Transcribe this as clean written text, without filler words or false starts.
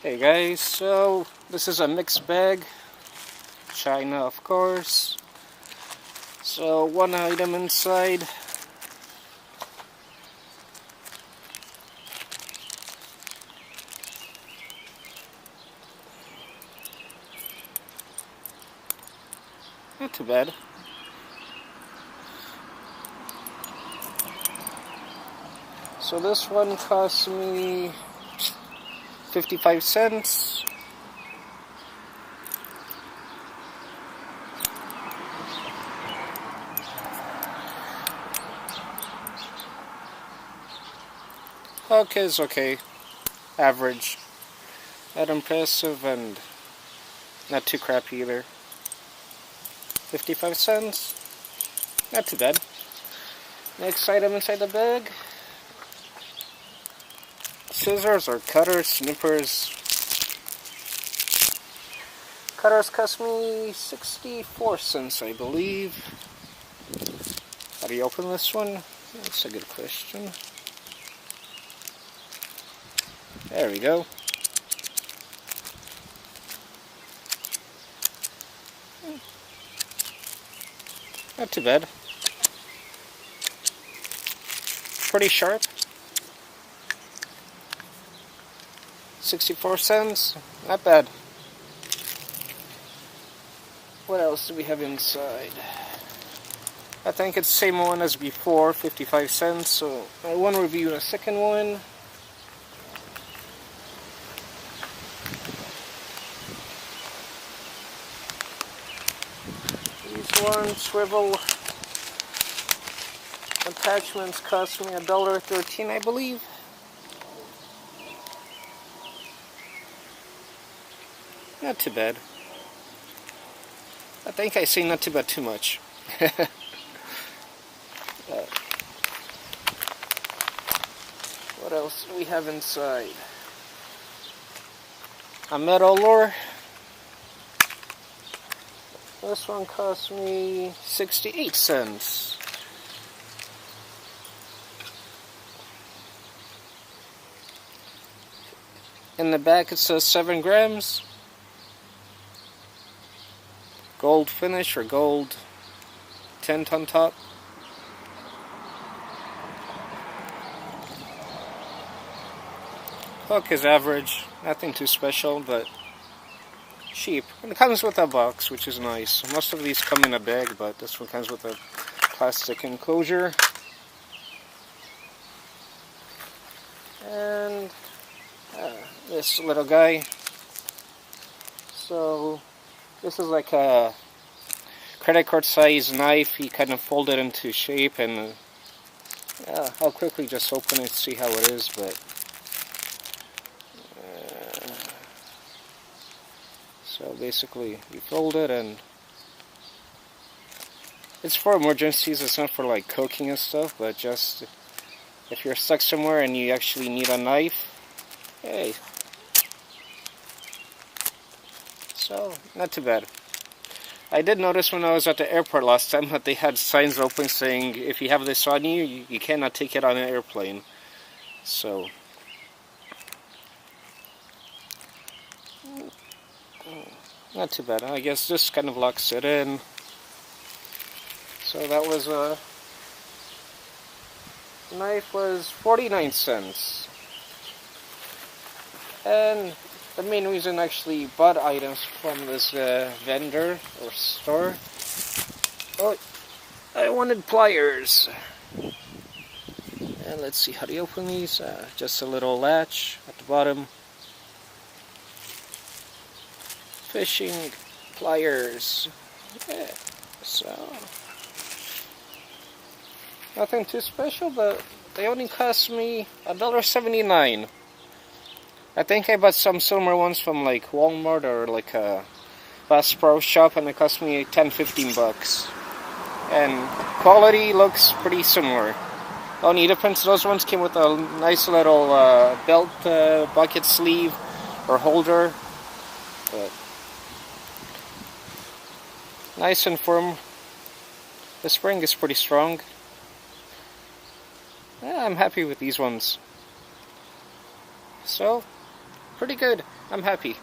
Hey guys, so this is a mixed bag, China of course. So one item inside. Not too bad. So this one cost me 55 cents. Okay, it's okay. Average. Not impressive and not too crappy either. 55 cents. Not too bad. Next item inside the bag. Scissors or cutters, snippers. Cutters cost me 64 cents, I believe. How do you open this one? That's a good question. There we go. Not too bad. Pretty sharp. 64 cents. Not bad. What else do we have inside? I think it's the same one as before, 55 cents. So I want to review the second one. These one swivel attachments cost me $1.13, I believe. Not too bad. I think I say not too bad too much. What else do we have inside? A metal lure. This one cost me 68 cents. In the back it says 7 grams. Gold finish or gold tint on top. Hook is average, nothing too special, but cheap. And it comes with a box, which is nice. Most of these come in a bag, but this one comes with a plastic enclosure. And this little guy. So this is like a credit card size knife. You kind of fold it into shape, and I'll quickly just open it to see how it is. But so basically you fold it, and it's for emergencies. It's not for like cooking and stuff, but just if you're stuck somewhere and you actually need a knife. Hey, so not too bad. I did notice when I was at the airport last time that they had signs open saying if you have this on you, you cannot take it on an airplane. So not too bad. I guess this kind of locks it in. So that was a knife was 49 cents. And the main reason I actually bought items from this vendor or store, I wanted pliers. And let's see how do you open these. Just a little latch at the bottom. Fishing pliers. Yeah, so nothing too special, but they only cost me $1.79. I think I bought some similar ones from like Walmart or like a Bass Pro Shop, and it cost me 10-15 bucks. And quality looks pretty similar. Only difference, those ones came with a nice little belt bucket sleeve or holder. But nice and firm. The spring is pretty strong. Yeah, I'm happy with these ones. So pretty good. I'm happy.